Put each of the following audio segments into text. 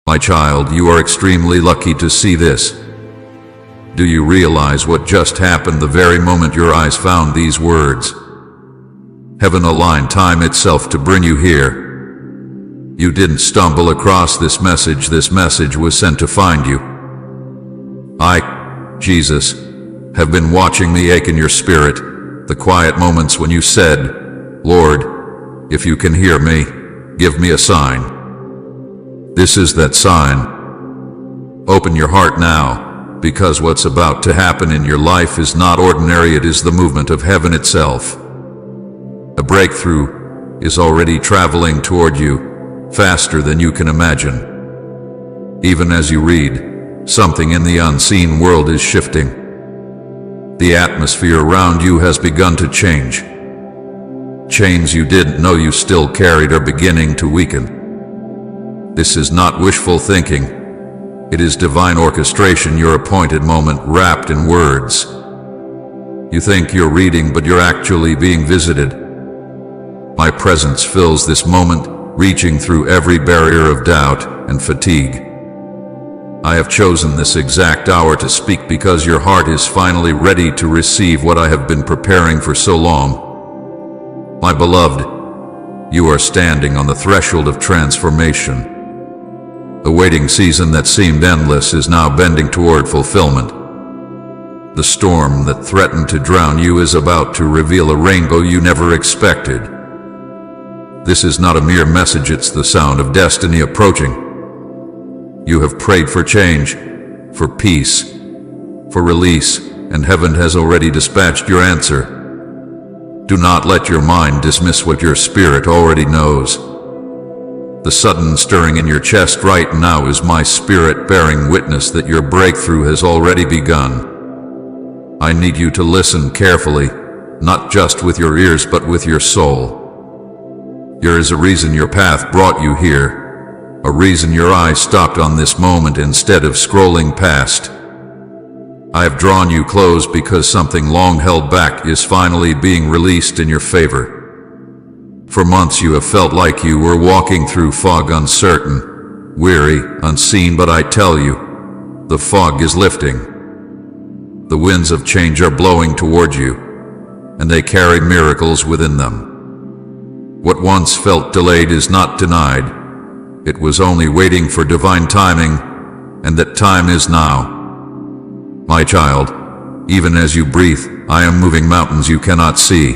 My child, you are extremely lucky to see this. Do you realize what just happened the very moment your eyes found these words? Heaven aligned time itself to bring you here. You didn't stumble across this message was sent to find you. I, Jesus, have been watching the ache in your spirit, the quiet moments when you said, Lord, if you can hear me, give me a sign. This is that sign. Open your heart now, because what's about to happen in your life is not ordinary, it is the movement of heaven itself. A breakthrough is already traveling toward you, faster than you can imagine. Even as you read, something in the unseen world is shifting. The atmosphere around you has begun to change. Chains you didn't know you still carried are beginning to weaken. This is not wishful thinking. It is divine orchestration, your appointed moment wrapped in words. You think you're reading, but you're actually being visited. My presence fills this moment, reaching through every barrier of doubt and fatigue. I have chosen this exact hour to speak because your heart is finally ready to receive what I have been preparing for so long. My beloved, you are standing on the threshold of transformation. The waiting season that seemed endless is now bending toward fulfillment. The storm that threatened to drown you is about to reveal a rainbow you never expected. This is not a mere message, it's the sound of destiny approaching. You have prayed for change, for peace, for release, and heaven has already dispatched your answer. Do not let your mind dismiss what your spirit already knows. The sudden stirring in your chest right now is my spirit bearing witness that your breakthrough has already begun. I need you to listen carefully, not just with your ears but with your soul. There is a reason your path brought you here, a reason your eyes stopped on this moment instead of scrolling past. I have drawn you close because something long held back is finally being released in your favor. For months you have felt like you were walking through fog, uncertain, weary, unseen, but I tell you, the fog is lifting. The winds of change are blowing toward you, and they carry miracles within them. What once felt delayed is not denied. It was only waiting for divine timing, and that time is now. My child, even as you breathe, I am moving mountains you cannot see.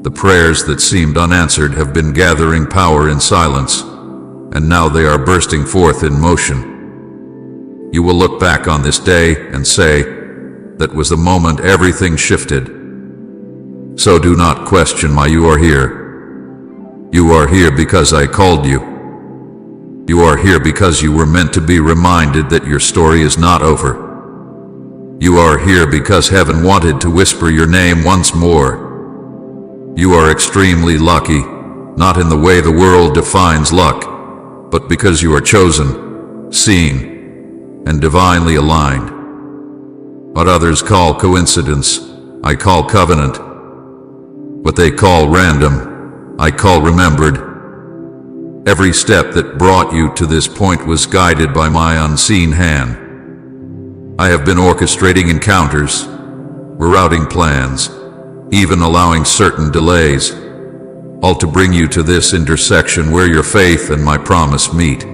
The prayers that seemed unanswered have been gathering power in silence, and now they are bursting forth in motion. You will look back on this day and say, that was the moment everything shifted. So do not question why you are here. You are here because I called you. You are here because you were meant to be reminded that your story is not over. You are here because heaven wanted to whisper your name once more. You are extremely lucky, not in the way the world defines luck, but because you are chosen, seen, and divinely aligned. What others call coincidence, I call covenant. What they call random, I call remembered. Every step that brought you to this point was guided by my unseen hand. I have been orchestrating encounters, rerouting plans, even allowing certain delays, all to bring you to this intersection where your faith and my promise meet.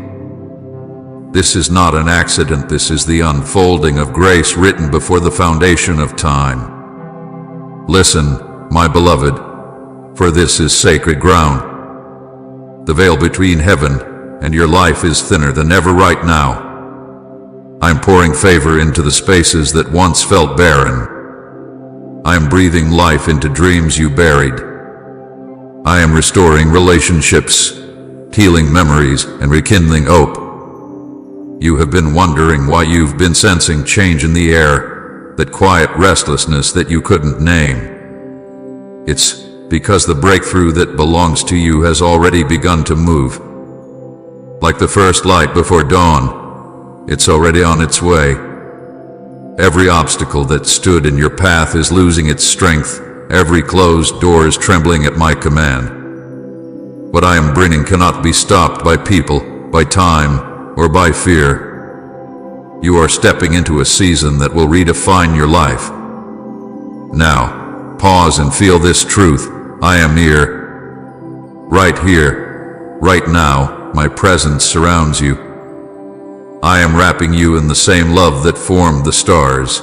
This is not an accident, this is the unfolding of grace written before the foundation of time. Listen, my beloved, for this is sacred ground. The veil between heaven and your life is thinner than ever right now. I am pouring favor into the spaces that once felt barren. I am breathing life into dreams you buried. I am restoring relationships, healing memories, and rekindling hope. You have been wondering why you've been sensing change in the air, that quiet restlessness that you couldn't name. It's because the breakthrough that belongs to you has already begun to move. Like the first light before dawn, it's already on its way. Every obstacle that stood in your path is losing its strength. Every closed door is trembling at my command. What I am bringing cannot be stopped by people, by time, or by fear. You are stepping into a season that will redefine your life. Now, pause and feel this truth. I am here. Right here. Right now, my presence surrounds you. I am wrapping you in the same love that formed the stars,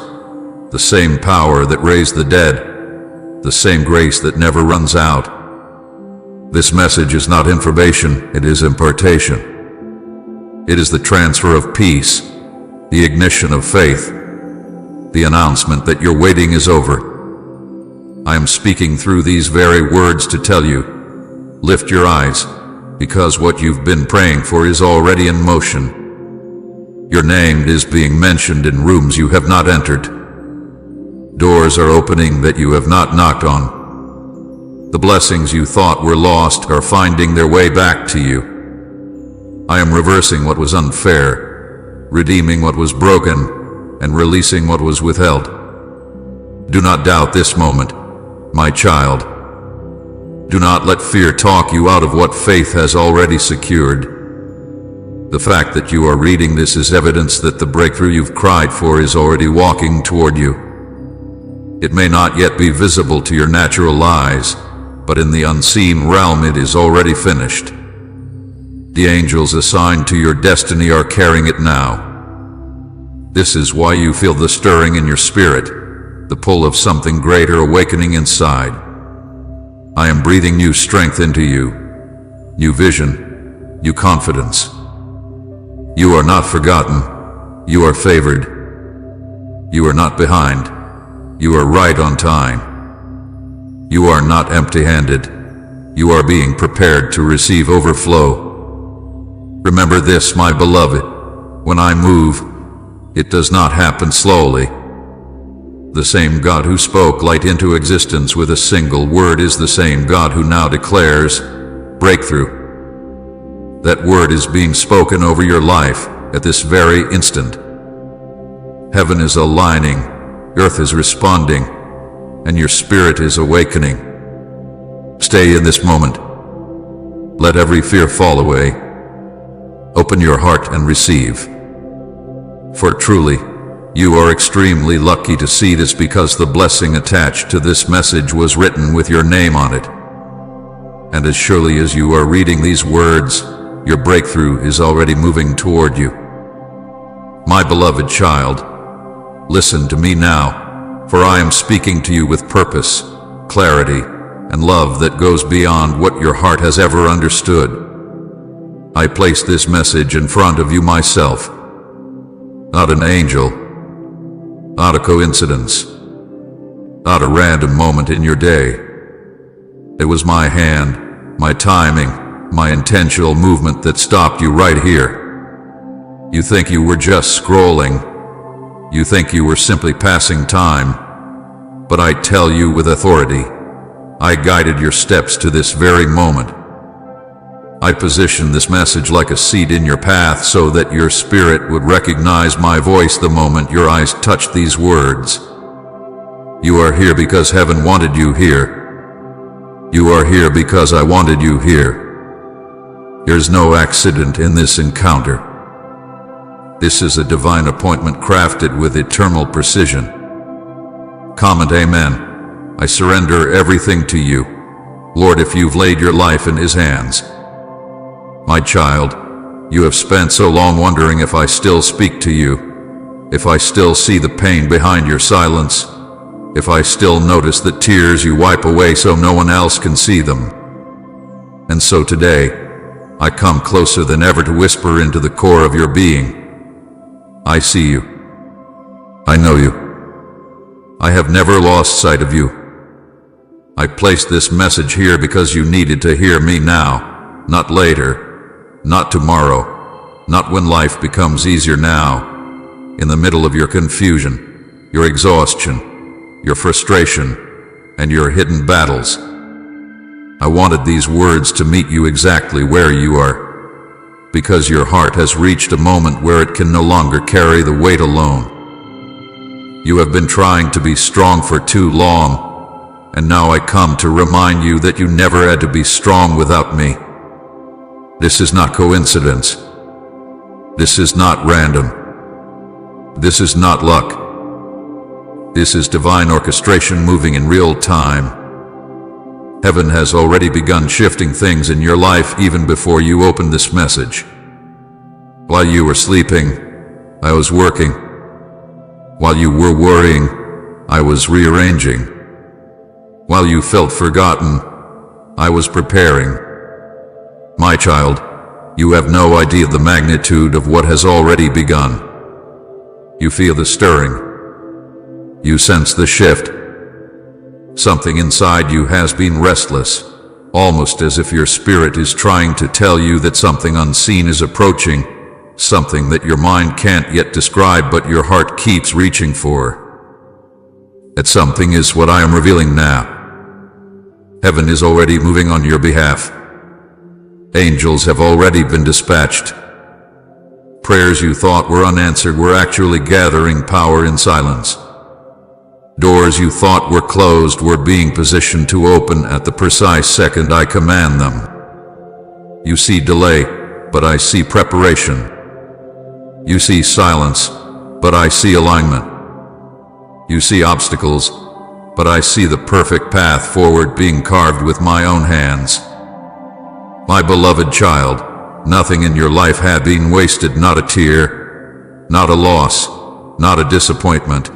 the same power that raised the dead, the same grace that never runs out. This message is not information, it is impartation. It is the transfer of peace, the ignition of faith, the announcement that your waiting is over. I am speaking through these very words to tell you, lift your eyes, because what you've been praying for is already in motion. Your name is being mentioned in rooms you have not entered. Doors are opening that you have not knocked on. The blessings you thought were lost are finding their way back to you. I am reversing what was unfair, redeeming what was broken, and releasing what was withheld. Do not doubt this moment, my child. Do not let fear talk you out of what faith has already secured. The fact that you are reading this is evidence that the breakthrough you've cried for is already walking toward you. It may not yet be visible to your natural eyes, but in the unseen realm it is already finished. The angels assigned to your destiny are carrying it now. This is why you feel the stirring in your spirit, the pull of something greater awakening inside. I am breathing new strength into you, new vision, new confidence. You are not forgotten. You are favored. You are not behind. You are right on time. You are not empty-handed. You are being prepared to receive overflow. Remember this, my beloved. When I move, it does not happen slowly. The same God who spoke light into existence with a single word is the same God who now declares breakthrough. That word is being spoken over your life at this very instant. Heaven is aligning, earth is responding, and your spirit is awakening. Stay in this moment. Let every fear fall away. Open your heart and receive. For truly, you are extremely lucky to see this, because the blessing attached to this message was written with your name on it. And as surely as you are reading these words, your breakthrough is already moving toward you. My beloved child, listen to me now, for I am speaking to you with purpose, clarity, and love that goes beyond what your heart has ever understood. I place this message in front of you myself. Not an angel, not a coincidence, not a random moment in your day. It was my hand, my timing, my intentional movement that stopped you right here. You think you were just scrolling. You think you were simply passing time. But I tell you with authority, I guided your steps to this very moment. I positioned this message like a seed in your path so that your spirit would recognize my voice the moment your eyes touched these words. You are here because heaven wanted you here. You are here because I wanted you here. There's no accident in this encounter. This is a divine appointment crafted with eternal precision. Comment amen. I surrender everything to you, Lord, if you've laid your life in His hands. My child, you have spent so long wondering if I still speak to you, if I still see the pain behind your silence, if I still notice the tears you wipe away so no one else can see them. And so today, I come closer than ever to whisper into the core of your being. I see you. I know you. I have never lost sight of you. I placed this message here because you needed to hear me now, not later, not tomorrow, not when life becomes easier now, in the middle of your confusion, your exhaustion, your frustration, and your hidden battles. I wanted these words to meet you exactly where you are, because your heart has reached a moment where it can no longer carry the weight alone. You have been trying to be strong for too long, and now I come to remind you that you never had to be strong without me. This is not coincidence. This is not random. This is not luck. This is divine orchestration moving in real time. Heaven has already begun shifting things in your life even before you opened this message. While you were sleeping, I was working. While you were worrying, I was rearranging. While you felt forgotten, I was preparing. My child, you have no idea the magnitude of what has already begun. You feel the stirring. You sense the shift. Something inside you has been restless, almost as if your spirit is trying to tell you that something unseen is approaching, something that your mind can't yet describe but your heart keeps reaching for. That something is what I am revealing now. Heaven is already moving on your behalf. Angels have already been dispatched. Prayers you thought were unanswered were actually gathering power in silence. Doors you thought were closed were being positioned to open at the precise second I command them. You see delay, but I see preparation. You see silence, but I see alignment. You see obstacles, but I see the perfect path forward being carved with my own hands. My beloved child, nothing in your life had been wasted, not a tear, not a loss, not a disappointment,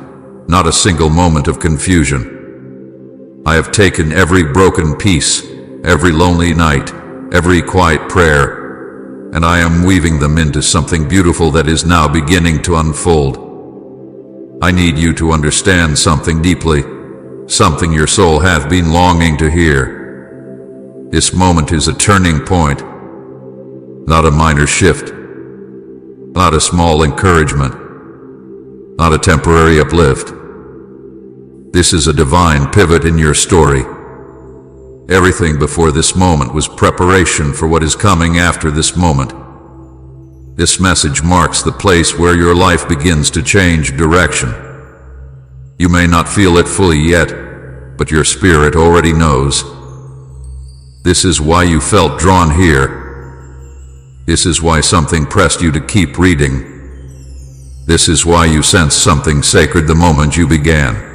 not a single moment of confusion. I have taken every broken piece, every lonely night, every quiet prayer, and I am weaving them into something beautiful that is now beginning to unfold. I need you to understand something deeply, something your soul hath been longing to hear. This moment is a turning point, not a minor shift, not a small encouragement, not a temporary uplift. This is a divine pivot in your story. Everything before this moment was preparation for what is coming after this moment. This message marks the place where your life begins to change direction. You may not feel it fully yet, but your spirit already knows. This is why you felt drawn here. This is why something pressed you to keep reading. This is why you sensed something sacred the moment you began.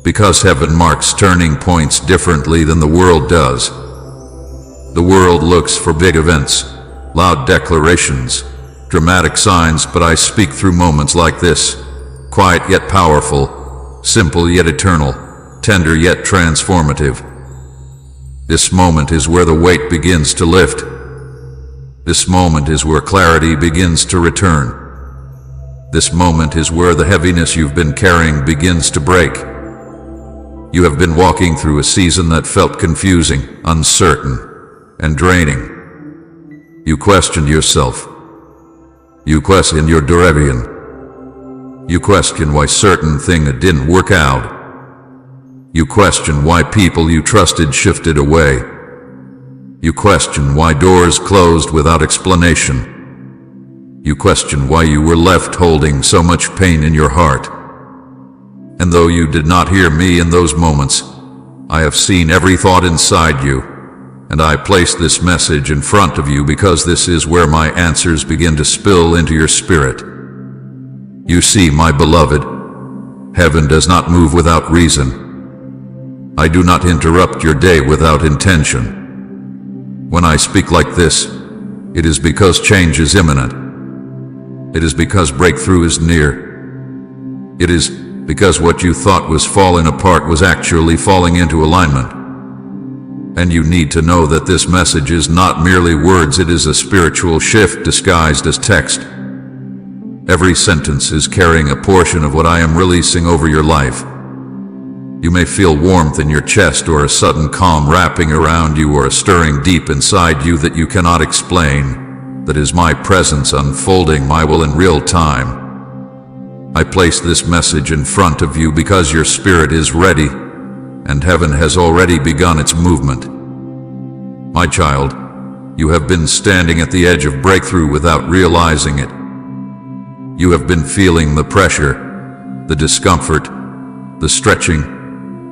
Because heaven marks turning points differently than the world does. The world looks for big events, loud declarations, dramatic signs, but I speak through moments like this, quiet yet powerful, simple yet eternal, tender yet transformative. This moment is where the weight begins to lift. This moment is where clarity begins to return. This moment is where the heaviness you've been carrying begins to break. You have been walking through a season that felt confusing, uncertain, and draining. You questioned yourself. You questioned your direction. You questioned why certain things didn't work out. You questioned why people you trusted shifted away. You questioned why doors closed without explanation. You questioned why you were left holding so much pain in your heart. And though you did not hear me in those moments, I have seen every thought inside you, and I place this message in front of you because this is where my answers begin to spill into your spirit. You see, my beloved, heaven does not move without reason. I do not interrupt your day without intention. When I speak like this, it is because change is imminent. It is because breakthrough is near. It is because what you thought was falling apart was actually falling into alignment. And you need to know that this message is not merely words, it is a spiritual shift disguised as text. Every sentence is carrying a portion of what I am releasing over your life. You may feel warmth in your chest, or a sudden calm wrapping around you, or a stirring deep inside you that you cannot explain. That is my presence unfolding my will in real time. I place this message in front of you because your spirit is ready, and heaven has already begun its movement. My child, you have been standing at the edge of breakthrough without realizing it. You have been feeling the pressure, the discomfort, the stretching,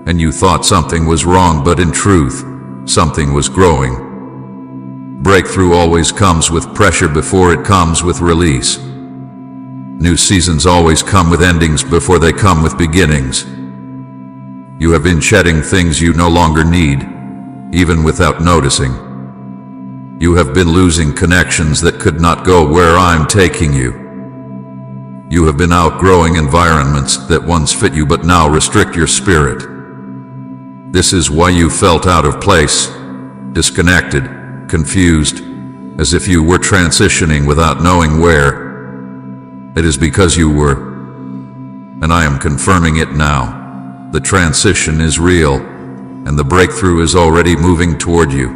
and you thought something was wrong, but in truth, something was growing. Breakthrough always comes with pressure before it comes with release. New seasons always come with endings before they come with beginnings. You have been shedding things you no longer need, even without noticing. You have been losing connections that could not go where I'm taking you. You have been outgrowing environments that once fit you but now restrict your spirit. This is why you felt out of place, disconnected, confused, as if you were transitioning without knowing where. It is because you were, and I am confirming it now. The transition is real, and the breakthrough is already moving toward you.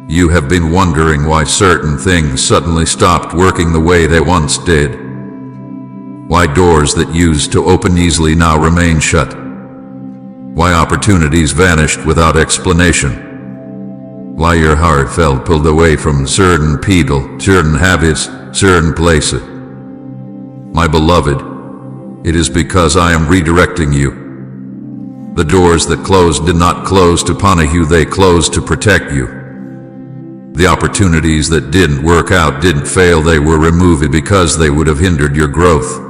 You have been wondering why certain things suddenly stopped working the way they once did. Why doors that used to open easily now remain shut. Why opportunities vanished without explanation. Why your heart felt pulled away from certain people, certain habits, certain places. My beloved, it is because I am redirecting you. The doors that closed did not close to punish you, they closed to protect you. The opportunities that didn't work out didn't fail, they were removed because they would have hindered your growth.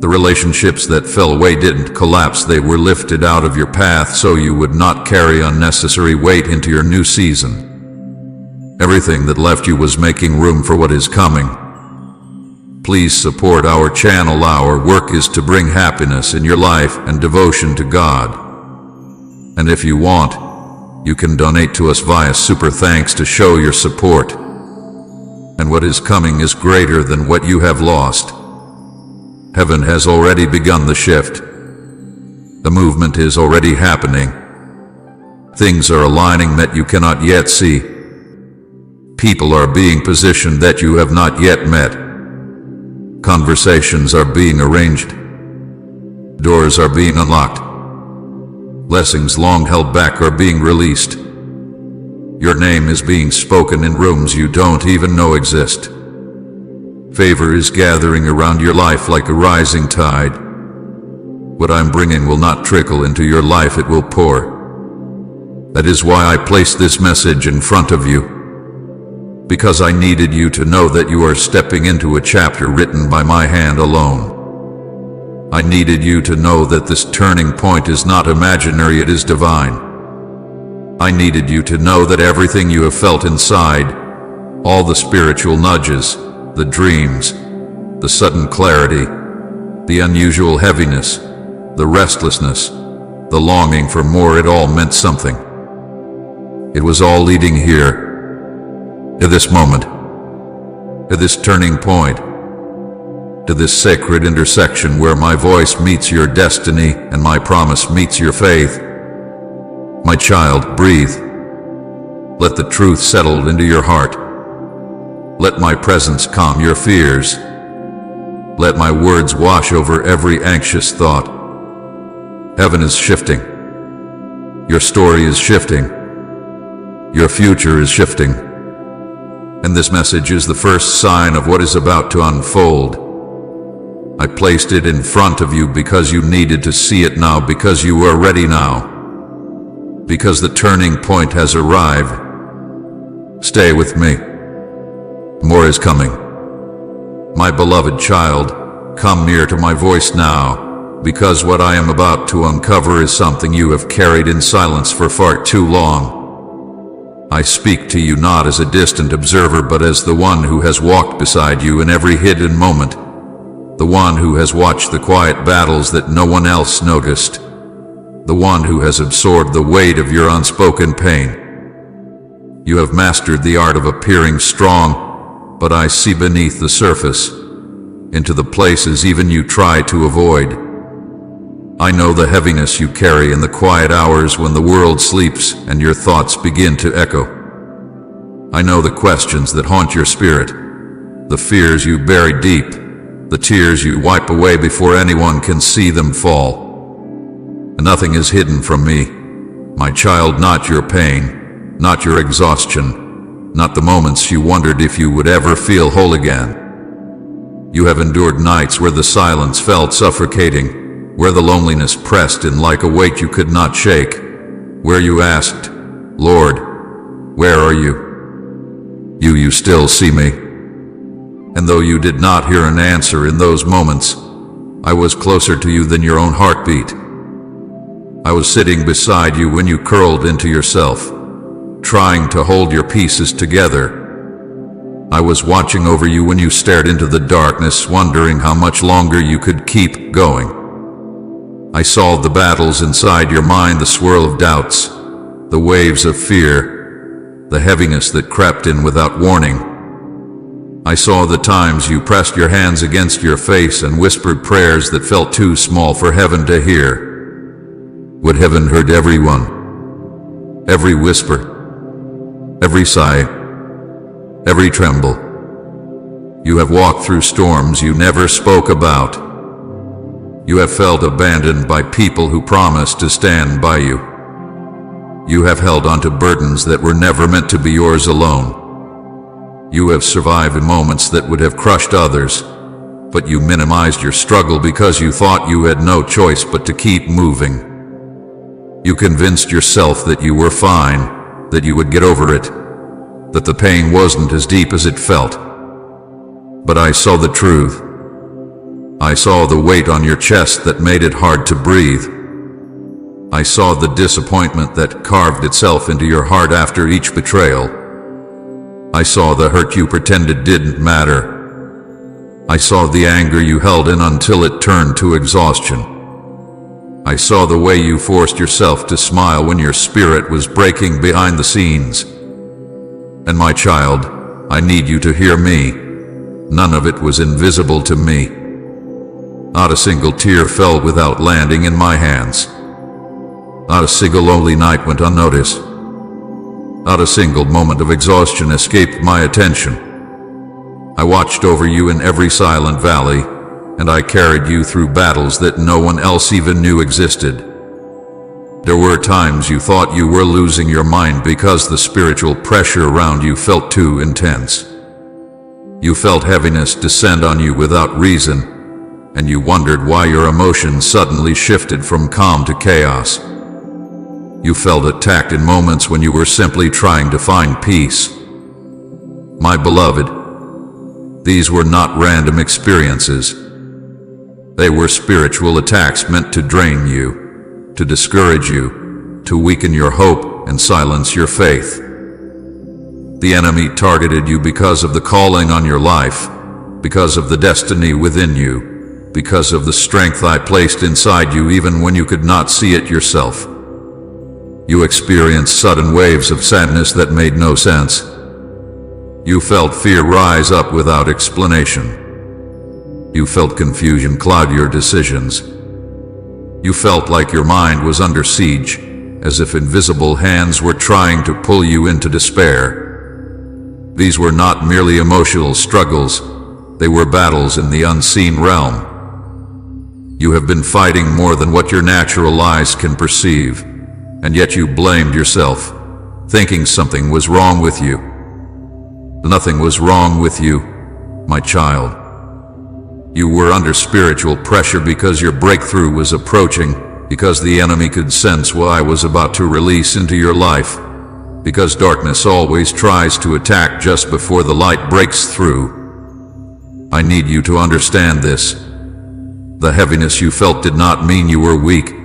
The relationships that fell away didn't collapse, they were lifted out of your path so you would not carry unnecessary weight into your new season. Everything that left you was making room for what is coming. Please support our channel. Our work is to bring happiness in your life and devotion to God. And if you want, you can donate to us via Super Thanks to show your support. And what is coming is greater than what you have lost. Heaven has already begun the shift. The movement is already happening. Things are aligning that you cannot yet see. People are being positioned that you have not yet met. Conversations are being arranged. Doors are being unlocked. Blessings long held back are being released. Your name is being spoken in rooms you don't even know exist. Favor is gathering around your life like a rising tide. What I'm bringing will not trickle into your life, it will pour. That is why I placed this message in front of you. Because I needed you to know that you are stepping into a chapter written by my hand alone. I needed you to know that this turning point is not imaginary, it is divine. I needed you to know that everything you have felt inside, all the spiritual nudges, the dreams, the sudden clarity, the unusual heaviness, the restlessness, the longing for more, it all meant something. It was all leading here. To this moment, to this turning point, to this sacred intersection where my voice meets your destiny and my promise meets your faith. My child, breathe. Let the truth settle into your heart. Let my presence calm your fears. Let my words wash over every anxious thought. Heaven is shifting. Your story is shifting. Your future is shifting. And this message is the first sign of what is about to unfold. I placed it in front of you because you needed to see it now, because you are ready now, because the turning point has arrived. Stay with me. More is coming. My beloved child, come near to my voice now, because what I am about to uncover is something you have carried in silence for far too long. I speak to you not as a distant observer, but as the one who has walked beside you in every hidden moment, the one who has watched the quiet battles that no one else noticed, the one who has absorbed the weight of your unspoken pain. You have mastered the art of appearing strong, but I see beneath the surface, into the places even you try to avoid. I know the heaviness you carry in the quiet hours when the world sleeps and your thoughts begin to echo. I know the questions that haunt your spirit, the fears you bury deep, the tears you wipe away before anyone can see them fall. And nothing is hidden from me, my child, not your pain, not your exhaustion, not the moments you wondered if you would ever feel whole again. You have endured nights where the silence felt suffocating, where the loneliness pressed in like a weight you could not shake, where you asked, Lord, where are you? You still see me. And though you did not hear an answer in those moments, I was closer to you than your own heartbeat. I was sitting beside you when you curled into yourself, trying to hold your pieces together. I was watching over you when you stared into the darkness, wondering how much longer you could keep going. I saw the battles inside your mind, the swirl of doubts, the waves of fear, the heaviness that crept in without warning. I saw the times you pressed your hands against your face and whispered prayers that felt too small for heaven to hear. Would heaven heard everyone, every whisper, every sigh, every tremble. You have walked through storms you never spoke about. You have felt abandoned by people who promised to stand by you. You have held onto burdens that were never meant to be yours alone. You have survived in moments that would have crushed others, but you minimized your struggle because you thought you had no choice but to keep moving. You convinced yourself that you were fine, that you would get over it, that the pain wasn't as deep as it felt. But I saw the truth. I saw the weight on your chest that made it hard to breathe. I saw the disappointment that carved itself into your heart after each betrayal. I saw the hurt you pretended didn't matter. I saw the anger you held in until it turned to exhaustion. I saw the way you forced yourself to smile when your spirit was breaking behind the scenes. And my child, I need you to hear me. None of it was invisible to me. Not a single tear fell without landing in my hands. Not a single lonely night went unnoticed. Not a single moment of exhaustion escaped my attention. I watched over you in every silent valley, and I carried you through battles that no one else even knew existed. There were times you thought you were losing your mind because the spiritual pressure around you felt too intense. You felt heaviness descend on you without reason, and you wondered why your emotions suddenly shifted from calm to chaos. You felt attacked in moments when you were simply trying to find peace. My beloved, these were not random experiences. They were spiritual attacks meant to drain you, to discourage you, to weaken your hope and silence your faith. The enemy targeted you because of the calling on your life, because of the destiny within you, because of the strength I placed inside you even when you could not see it yourself. You experienced sudden waves of sadness that made no sense. You felt fear rise up without explanation. You felt confusion cloud your decisions. You felt like your mind was under siege, as if invisible hands were trying to pull you into despair. These were not merely emotional struggles, they were battles in the unseen realm. You have been fighting more than what your natural eyes can perceive, and yet you blamed yourself, thinking something was wrong with you. Nothing was wrong with you, my child. You were under spiritual pressure because your breakthrough was approaching, because the enemy could sense what I was about to release into your life, because darkness always tries to attack just before the light breaks through. I need you to understand this. The heaviness you felt did not mean you were weak.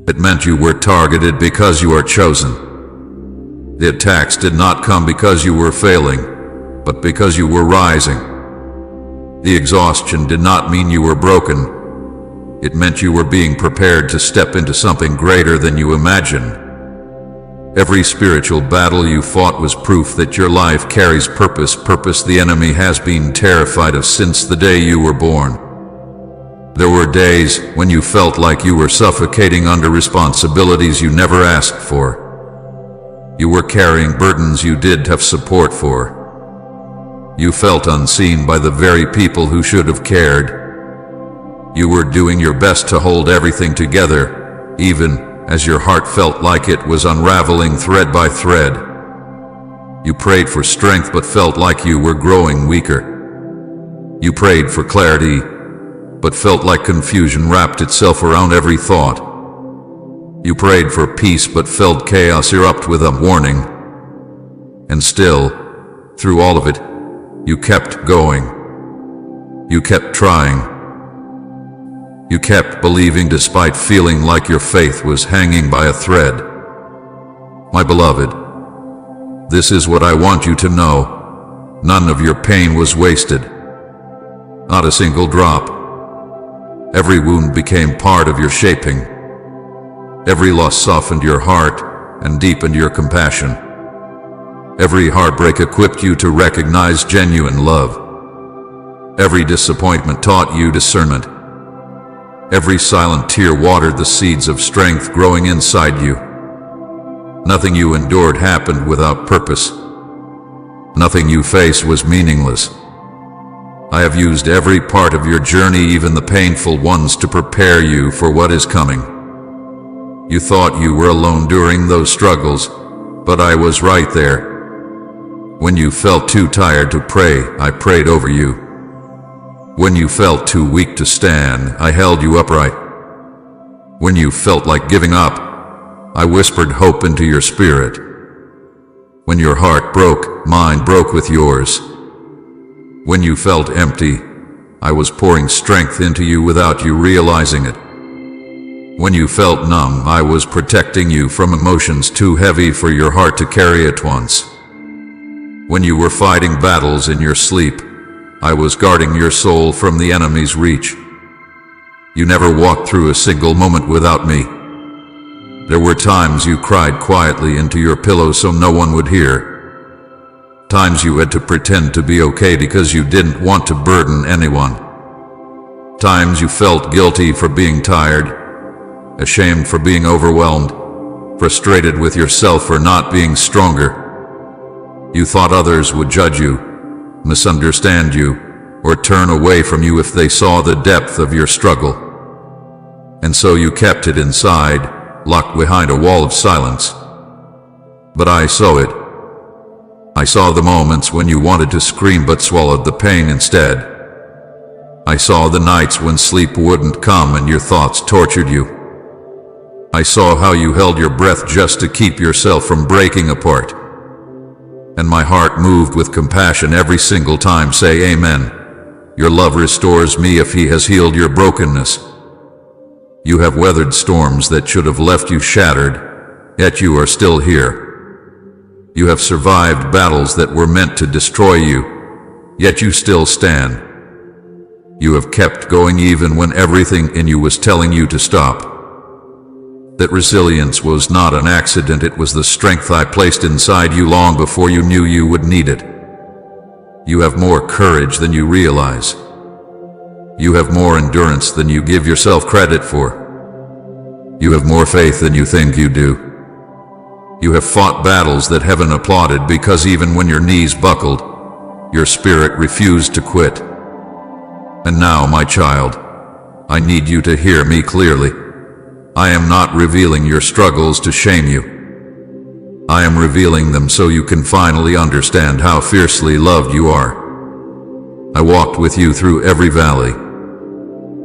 It meant you were targeted because you are chosen. The attacks did not come because you were failing, but because you were rising. The exhaustion did not mean you were broken. It meant you were being prepared to step into something greater than you imagined. Every spiritual battle you fought was proof that your life carries purpose the enemy has been terrified of since the day you were born. There were days when you felt like you were suffocating under responsibilities you never asked for. You were carrying burdens you did have support for. You felt unseen by the very people who should have cared. You were doing your best to hold everything together, even as your heart felt like it was unraveling thread by thread. You prayed for strength but felt like you were growing weaker. You prayed for clarity, but felt like confusion wrapped itself around every thought. You prayed for peace but felt chaos erupt without warning. And still, Through all of it, you kept going. You kept trying. You kept believing despite feeling like your faith was hanging by a thread. My beloved, this is what I want you to know. None of your pain was wasted. Not a single drop. Every wound became part of your shaping. Every loss softened your heart and deepened your compassion. Every heartbreak equipped you to recognize genuine love. Every disappointment taught you discernment. Every silent tear watered the seeds of strength growing inside you. Nothing you endured happened without purpose. Nothing you faced was meaningless. I have used every part of your journey, even the painful ones, to prepare you for what is coming. You thought you were alone during those struggles, but I was right there. When you felt too tired to pray, I prayed over you. When you felt too weak to stand, I held you upright. When you felt like giving up, I whispered hope into your spirit. When your heart broke, mine broke with yours. When you felt empty, I was pouring strength into you without you realizing it. When you felt numb, I was protecting you from emotions too heavy for your heart to carry at once. When you were fighting battles in your sleep, I was guarding your soul from the enemy's reach. You never walked through a single moment without me. There were times you cried quietly into your pillow so no one would hear. Times you had to pretend to be okay because you didn't want to burden anyone. Times you felt guilty for being tired, ashamed for being overwhelmed, frustrated with yourself for not being stronger. You thought others would judge you, misunderstand you, or turn away from you if they saw the depth of your struggle. And so you kept it inside, locked behind a wall of silence. But I saw it. I saw the moments when you wanted to scream but swallowed the pain instead. I saw the nights when sleep wouldn't come and your thoughts tortured you. I saw how you held your breath just to keep yourself from breaking apart. And my heart moved with compassion every single time. Say amen. Your love restores me if he has healed your brokenness. You have weathered storms that should have left you shattered, yet you are still here. You have survived battles that were meant to destroy you, yet you still stand. You have kept going even when everything in you was telling you to stop. That resilience was not an accident, it was the strength I placed inside you long before you knew you would need it. You have more courage than you realize. You have more endurance than you give yourself credit for. You have more faith than you think you do. You have fought battles that heaven applauded because even when your knees buckled, your spirit refused to quit. And now, my child, I need you to hear me clearly. I am not revealing your struggles to shame you. I am revealing them so you can finally understand how fiercely loved you are. I walked with you through every valley.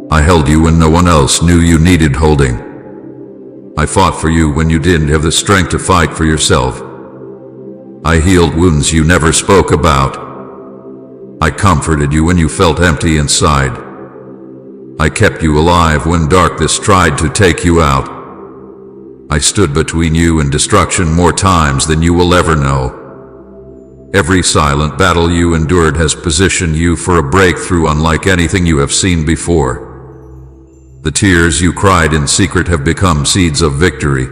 I held you when no one else knew you needed holding. I fought for you when you didn't have the strength to fight for yourself. I healed wounds you never spoke about. I comforted you when you felt empty inside. I kept you alive when darkness tried to take you out. I stood between you and destruction more times than you will ever know. Every silent battle you endured has positioned you for a breakthrough unlike anything you have seen before. The tears you cried in secret have become seeds of victory.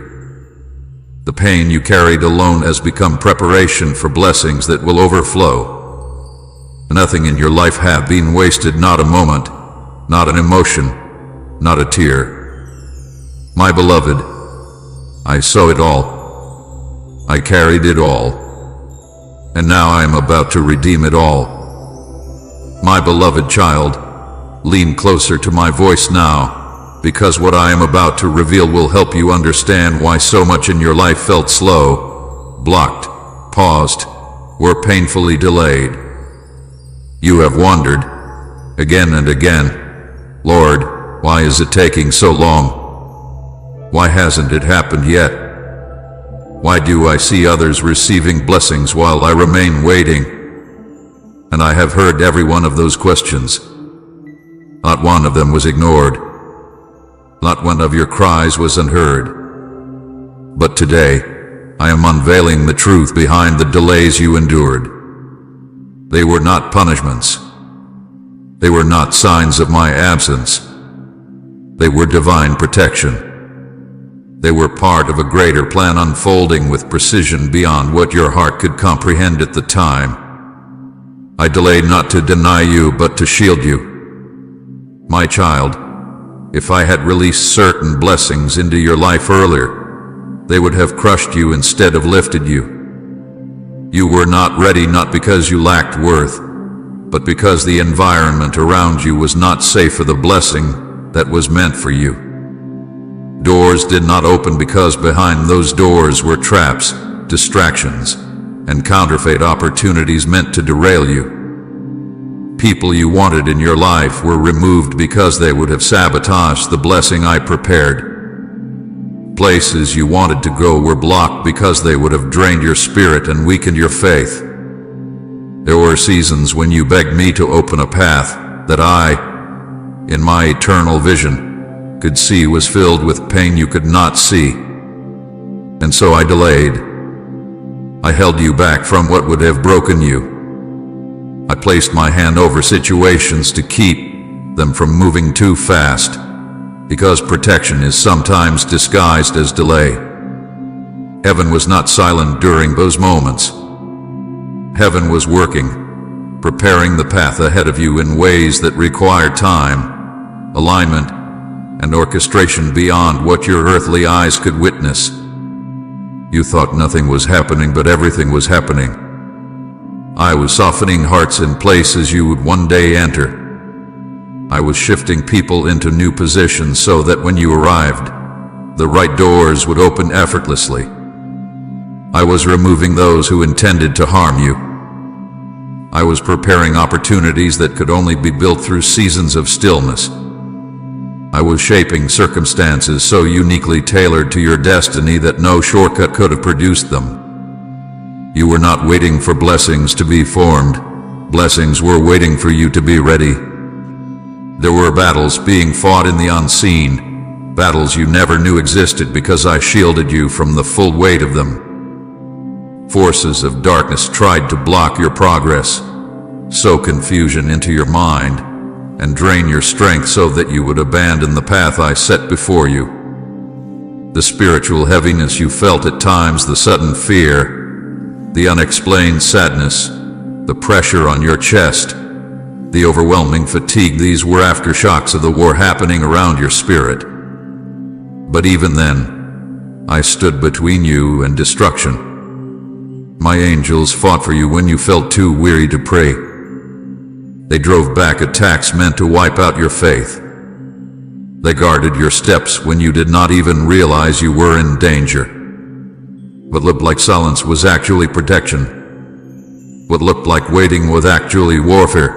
The pain you carried alone has become preparation for blessings that will overflow. Nothing in your life has been wasted, not a moment. Not an emotion, not a tear. My beloved, I saw it all. I carried it all. And now I am about to redeem it all. My beloved child, lean closer to my voice now, because what I am about to reveal will help you understand why so much in your life felt slow, blocked, paused, or painfully delayed. You have wondered, again and again, Lord, why is it taking so long? Why hasn't it happened yet? Why do I see others receiving blessings while I remain waiting? and I have heard every one of those questions. Not one of them was ignored. Not one of your cries was unheard. But today, I am unveiling the truth behind the delays you endured. They were not punishments. They were not signs of my absence. They were divine protection. They were part of a greater plan unfolding with precision beyond what your heart could comprehend at the time. I delayed not to deny you, but to shield you. My child, if I had released certain blessings into your life earlier, they would have crushed you instead of lifted you. You were not ready, not because you lacked worth, but because the environment around you was not safe for the blessing that was meant for you. Doors did not open because behind those doors were traps, distractions, and counterfeit opportunities meant to derail you. People you wanted in your life were removed because they would have sabotaged the blessing I prepared. Places you wanted to go were blocked because they would have drained your spirit and weakened your faith. There were seasons when you begged me to open a path that I, in my eternal vision, could see was filled with pain you could not see. And so I delayed. I held you back from what would have broken you. I placed my hand over situations to keep them from moving too fast, because protection is sometimes disguised as delay. Heaven was not silent during those moments. Heaven was working, preparing the path ahead of you in ways that require time, alignment, and orchestration beyond what your earthly eyes could witness. You thought nothing was happening, but everything was happening. I was softening hearts in places you would one day enter. I was shifting people into new positions so that when you arrived, the right doors would open effortlessly. I was removing those who intended to harm you. I was preparing opportunities that could only be built through seasons of stillness. I was shaping circumstances so uniquely tailored to your destiny that no shortcut could have produced them. You were not waiting for blessings to be formed. Blessings were waiting for you to be ready. There were battles being fought in the unseen, battles you never knew existed because I shielded you from the full weight of them. Forces of darkness tried to block your progress, sow confusion into your mind, and drain your strength so that you would abandon the path I set before you. The spiritual heaviness you felt at times, the sudden fear, the unexplained sadness, the pressure on your chest, the overwhelming fatigue, these were aftershocks of the war happening around your spirit. But even then, I stood between you and destruction. My angels fought for you when you felt too weary to pray. They drove back attacks meant to wipe out your faith. They guarded your steps when you did not even realize you were in danger. What looked like silence was actually protection. What looked like waiting was actually warfare.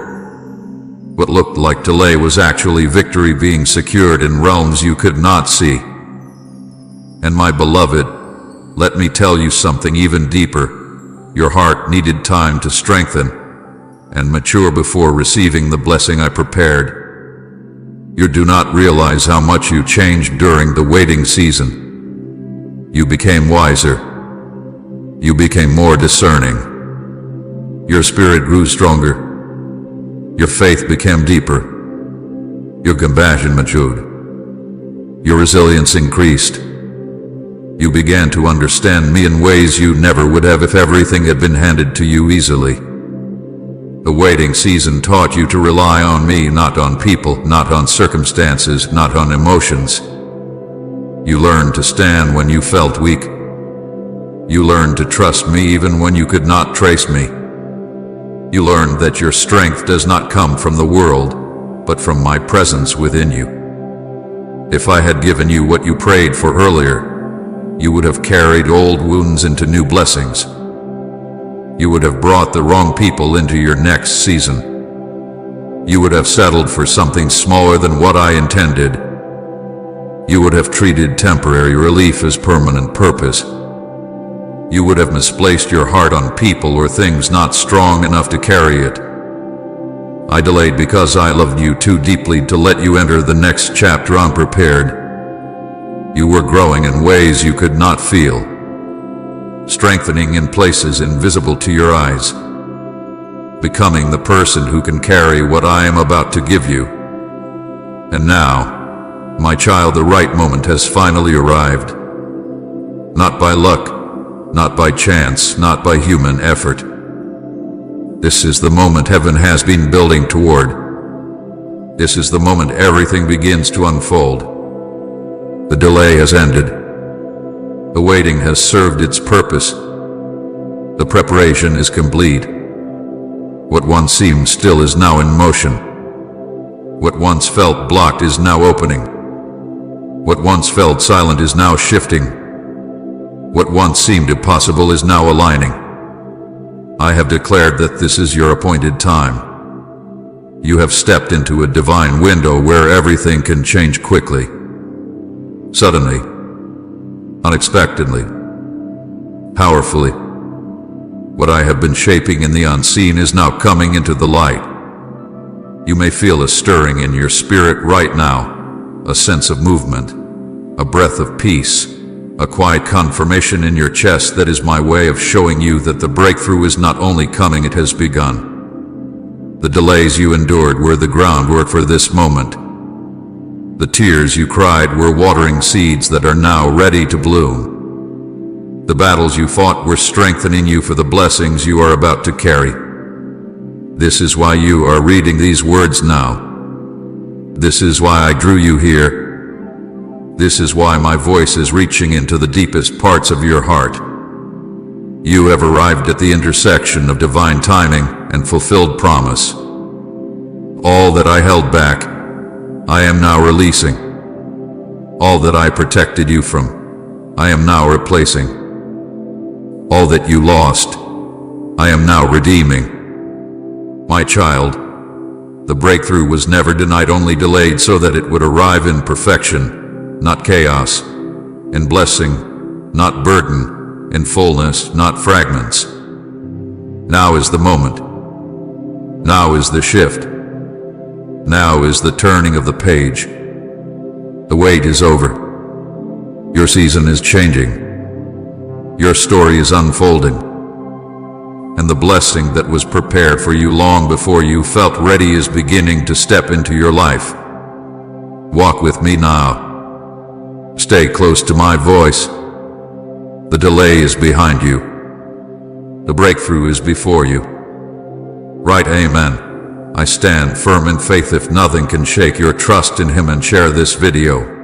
What looked like delay was actually victory being secured in realms you could not see. And my beloved, let me tell you something even deeper. Your heart needed time to strengthen and mature before receiving the blessing I prepared. You do not realize how much you changed during the waiting season. You became wiser. You became more discerning. Your spirit grew stronger. Your faith became deeper. Your compassion matured. Your resilience increased. You began to understand me in ways you never would have if everything had been handed to you easily. The waiting season taught you to rely on me, not on people, not on circumstances, not on emotions. You learned to stand when you felt weak. You learned to trust me even when you could not trace me. You learned that your strength does not come from the world, but from my presence within you. If I had given you what you prayed for earlier, you would have carried old wounds into new blessings. You would have brought the wrong people into your next season. You would have settled for something smaller than what I intended. You would have treated temporary relief as permanent purpose. You would have misplaced your heart on people or things not strong enough to carry it. I delayed because I loved you too deeply to let you enter the next chapter unprepared. You were growing in ways you could not feel, strengthening in places invisible to your eyes, becoming the person who can carry what I am about to give you. And now, my child, the right moment has finally arrived. Not by luck, not by chance, not by human effort. This is the moment heaven has been building toward. This is the moment everything begins to unfold. The delay has ended. The waiting has served its purpose. The preparation is complete. What once seemed still is now in motion. What once felt blocked is now opening. What once felt silent is now shifting. What once seemed impossible is now aligning. I have declared that this is your appointed time. You have stepped into a divine window where everything can change quickly. Suddenly, unexpectedly, powerfully. What I have been shaping in the unseen is now coming into the light. You may feel a stirring in your spirit right now, a sense of movement, a breath of peace, a quiet confirmation in your chest that is my way of showing you that the breakthrough is not only coming, it has begun. The delays you endured were the groundwork for this moment. The tears you cried were watering seeds that are now ready to bloom. The battles you fought were strengthening you for the blessings you are about to carry. This is why you are reading these words now. This is why I drew you here. This is why my voice is reaching into the deepest parts of your heart. You have arrived at the intersection of divine timing and fulfilled promise. All that I held back, I am now releasing. All that I protected you from, I am now replacing. All that you lost, I am now redeeming. My child, the breakthrough was never denied, only delayed so that it would arrive in perfection. Not chaos, in blessing, not burden, in fullness, not fragments. Now is the moment. Now is the shift. Now is the turning of the page. The wait is over. Your season is changing. Your story is unfolding. And the blessing that was prepared for you long before you felt ready is beginning to step into your life. Walk with me now. Stay close to my voice. The delay is behind you. The breakthrough is before you. Write amen. I stand firm in faith if nothing can shake your trust in Him, and share this video.